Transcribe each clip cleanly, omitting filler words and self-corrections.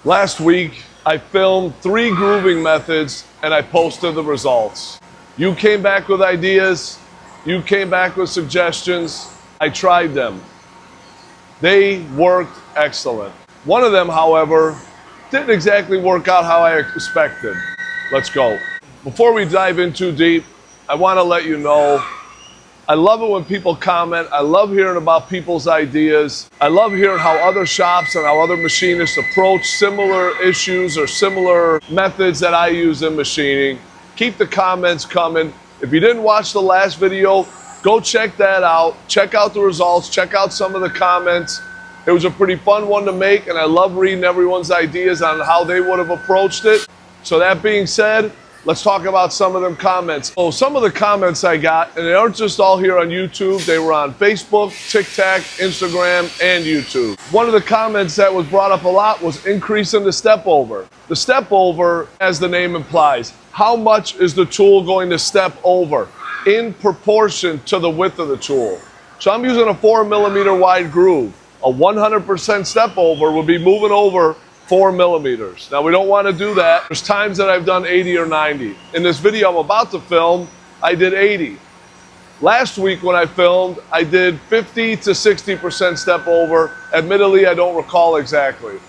Last week, I filmed 3 grooving methods and I posted the results. You came back with ideas, you came back with suggestions, I tried them. They worked excellent. One of them, however, didn't exactly work out how I expected. Let's go. Before we dive in too deep, I want to let you know I love it when people comment. I love hearing about people's ideas. I love hearing how other shops and how other machinists approach similar issues or similar methods that I use in machining. Keep the comments coming. If you didn't watch the last video, go check that out. Check out the results. Check out some of the comments. It was a pretty fun one to make, and I love reading everyone's ideas on how they would have approached it. So that being said, let's talk about some of them comments. Oh, some of the comments I got, and they aren't just all here on YouTube, they were on Facebook, TikTok, Instagram, and YouTube. One of the comments that was brought up a lot was increasing the step over. The step over, as the name implies, how much is the tool going to step over in proportion to the width of the tool? So I'm using a 4mm wide groove. A 100% step over would be moving over 4 millimeters. Now we don't want to do that. There's times that I've done 80 or 90. In this video I'm about to film, I did 80. Last week when I filmed, I did 50 to 60% step over. Admittedly, I don't recall exactly.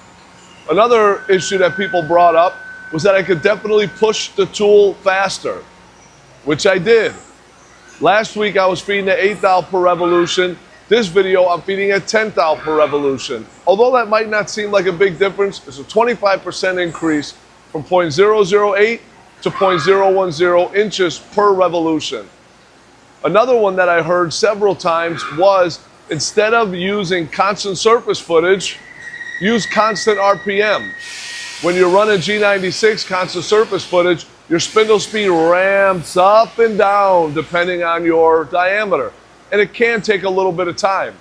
Another issue that people brought up was that I could definitely push the tool faster, which I did. Last week I was feeding at 8 thou per revolution. This video, I'm feeding at 10 thou per revolution. Although that might not seem like a big difference, it's a 25% increase from 0.008 to 0.010 inches per revolution. Another one that I heard several times was, instead of using constant surface footage, use constant RPM. When you're running G96 constant surface footage, your spindle speed ramps up and down depending on your diameter. And it can take a little bit of time.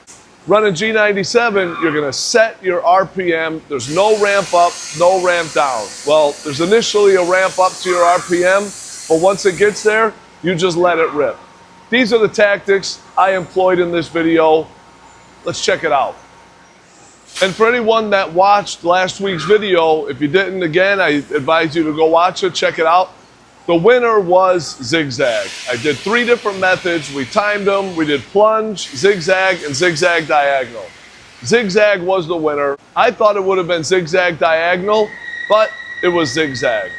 Running G97, you're gonna set your RPM. There's no ramp up, no ramp down. Well, there's initially a ramp up to your RPM, but once it gets there, you just let it rip. These are the tactics I employed in this video. Let's check it out. And for anyone that watched last week's video, if you didn't, again, I advise you to go watch it, check it out. The winner was zigzag. I did 3 different methods. We timed them. We did plunge, zigzag, and zigzag diagonal. Zigzag was the winner. I thought it would have been zigzag diagonal, but it was zigzag.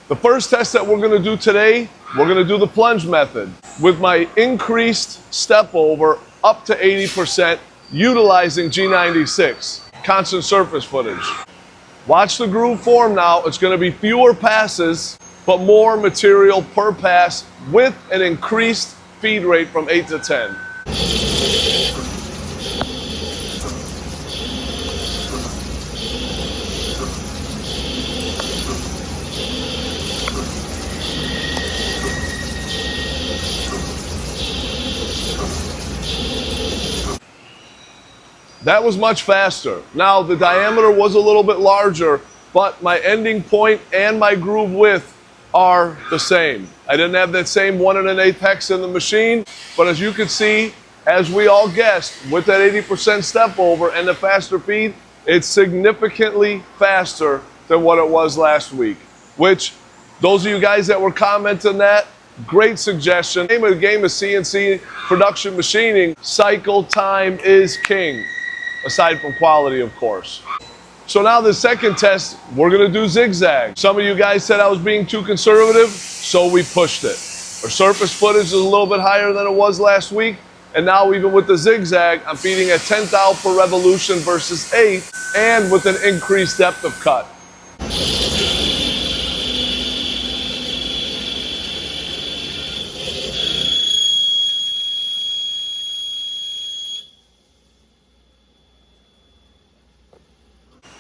The first test that we're going to do today, we're going to do the plunge method with my increased step over up to 80% utilizing G96, constant surface footage. Watch the groove form now. It's going to be fewer passes, but more material per pass with an increased feed rate from 8 to 10. That was much faster. Now the diameter was a little bit larger, but my ending point and my groove width are the same. I didn't have that same 1 1/8 hex in the machine, but as you can see, as we all guessed, with that 80% step over and the faster feed, it's significantly faster than what it was last week. Which, those of you guys that were commenting that, great suggestion. The name of the game is CNC production machining. Cycle time is king, aside from quality, of course. So now the second test, we're gonna do zigzag. Some of you guys said I was being too conservative, so we pushed it. Our surface footage is a little bit higher than it was last week, and now even with the zigzag, I'm feeding at 10 thou per revolution versus 8, and with an increased depth of cut.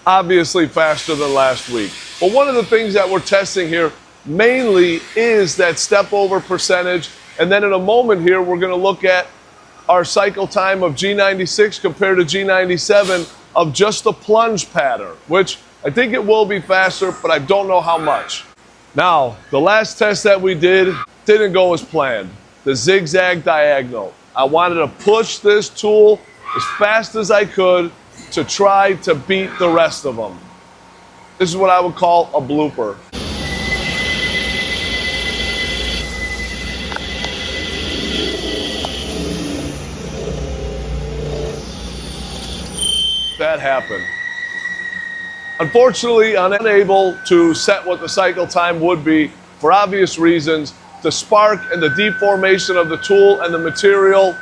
Obviously faster than last week. But one of the things that we're testing here mainly is that step over percentage. And then in a moment here, we're gonna look at our cycle time of G96 compared to G97 of just the plunge pattern, which I think it will be faster, but I don't know how much. Now, the last test that we did didn't go as planned. The zigzag diagonal. I wanted to push this tool as fast as I could to try to beat the rest of them. This is what I would call a blooper. That happened. Unfortunately, I'm unable to set what the cycle time would be for obvious reasons. The spark and the deformation of the tool and the material,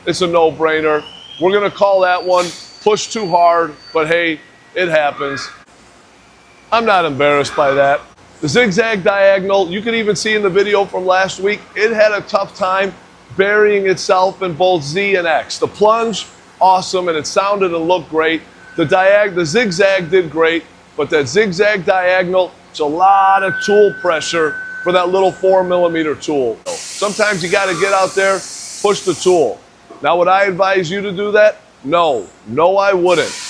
it's a no-brainer. We're gonna call that one push too hard, but hey, it happens. I'm not embarrassed by that. The zigzag diagonal, you can even see in the video from last week, it had a tough time burying itself in both Z and X. The plunge, awesome, and it sounded and looked great. The zigzag did great, but that zigzag diagonal, it's a lot of tool pressure for that little 4mm tool. Sometimes you gotta get out there, push the tool. Now would I advise you to do that? No, I wouldn't.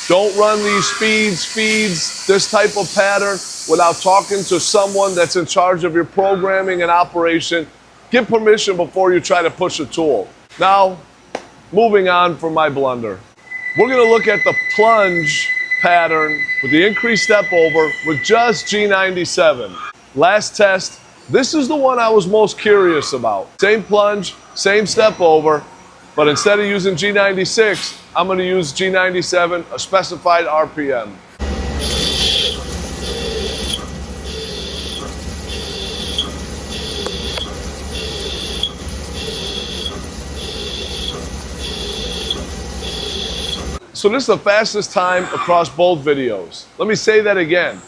Don't run these feeds, this type of pattern without talking to someone that's in charge of your programming and operation. Get permission before you try to push a tool. Now, moving on from my blunder. We're gonna look at the plunge pattern with the increased step over with just G97. Last test, this is the one I was most curious about. Same plunge, same step over, but instead of using G96, I'm gonna use G97, a specified RPM. So this is the fastest time across both videos. Let me say that again.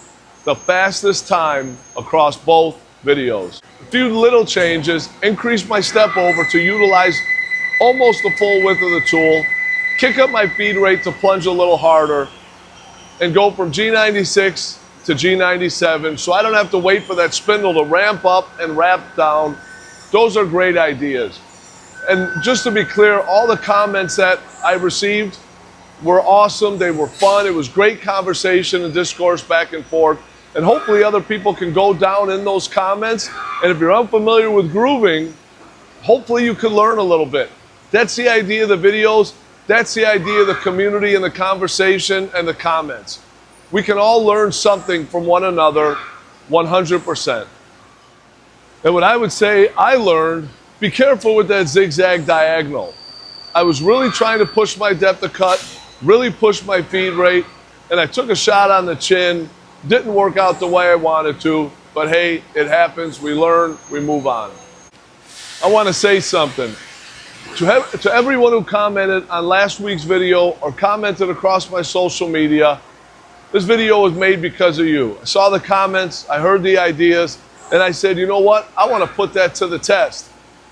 The fastest time across both videos. A few little changes, increase my step over to utilize almost the full width of the tool, kick up my feed rate to plunge a little harder, and go from G96 to G97 so I don't have to wait for that spindle to ramp up and ramp down. Those are great ideas. And just to be clear, all the comments that I received were awesome, they were fun, it was great conversation and discourse back and forth, and hopefully other people can go down in those comments, and if you're unfamiliar with grooving, hopefully you can learn a little bit. That's the idea of the videos, that's the idea of the community and the conversation and the comments. We can all learn something from one another 100%. And what I would say I learned, be careful with that zigzag diagonal. I was really trying to push my depth of cut, really push my feed rate, and I took a shot on the chin. Didn't work out the way I wanted to, but hey, it happens, we learn, we move on. I want to say something. To everyone who commented on last week's video or commented across my social media, this video was made because of you. I saw the comments, I heard the ideas, and I said, you know what? I want to put that to the test.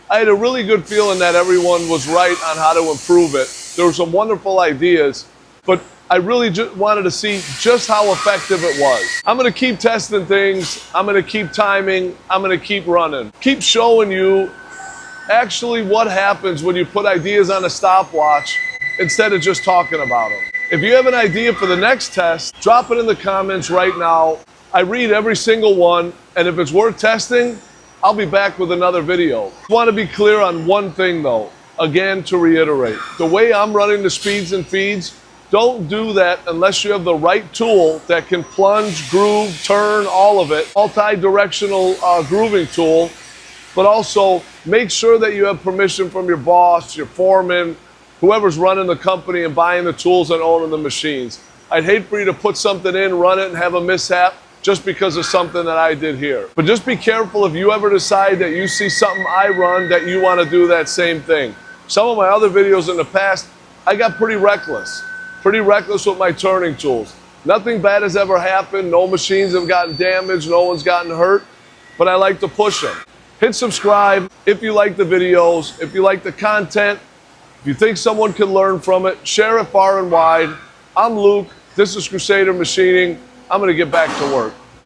I had a really good feeling that everyone was right on how to improve it. There were some wonderful ideas, but I really just wanted to see just how effective it was. I'm going to keep testing things. I'm going to keep timing. I'm going to keep running. Keep showing you actually what happens when you put ideas on a stopwatch instead of just talking about them. If you have an idea for the next test, drop it in the comments right now. I read every single one, and if it's worth testing, I'll be back with another video. I want to be clear on one thing though, again to reiterate. The way I'm running the speeds and feeds, don't do that unless you have the right tool that can plunge, groove, turn, all of it. Multi-directional grooving tool, but also make sure that you have permission from your boss, your foreman, whoever's running the company and buying the tools and owning the machines. I'd hate for you to put something in, run it, and have a mishap just because of something that I did here. But just be careful if you ever decide that you see something I run that you want to do that same thing. Some of my other videos in the past, I got pretty reckless with my turning tools. Nothing bad has ever happened. No machines have gotten damaged. No one's gotten hurt, but I like to push them. Hit subscribe if you like the videos, if you like the content, if you think someone can learn from it, share it far and wide. I'm Luke, this is Crusader Machining. I'm gonna get back to work.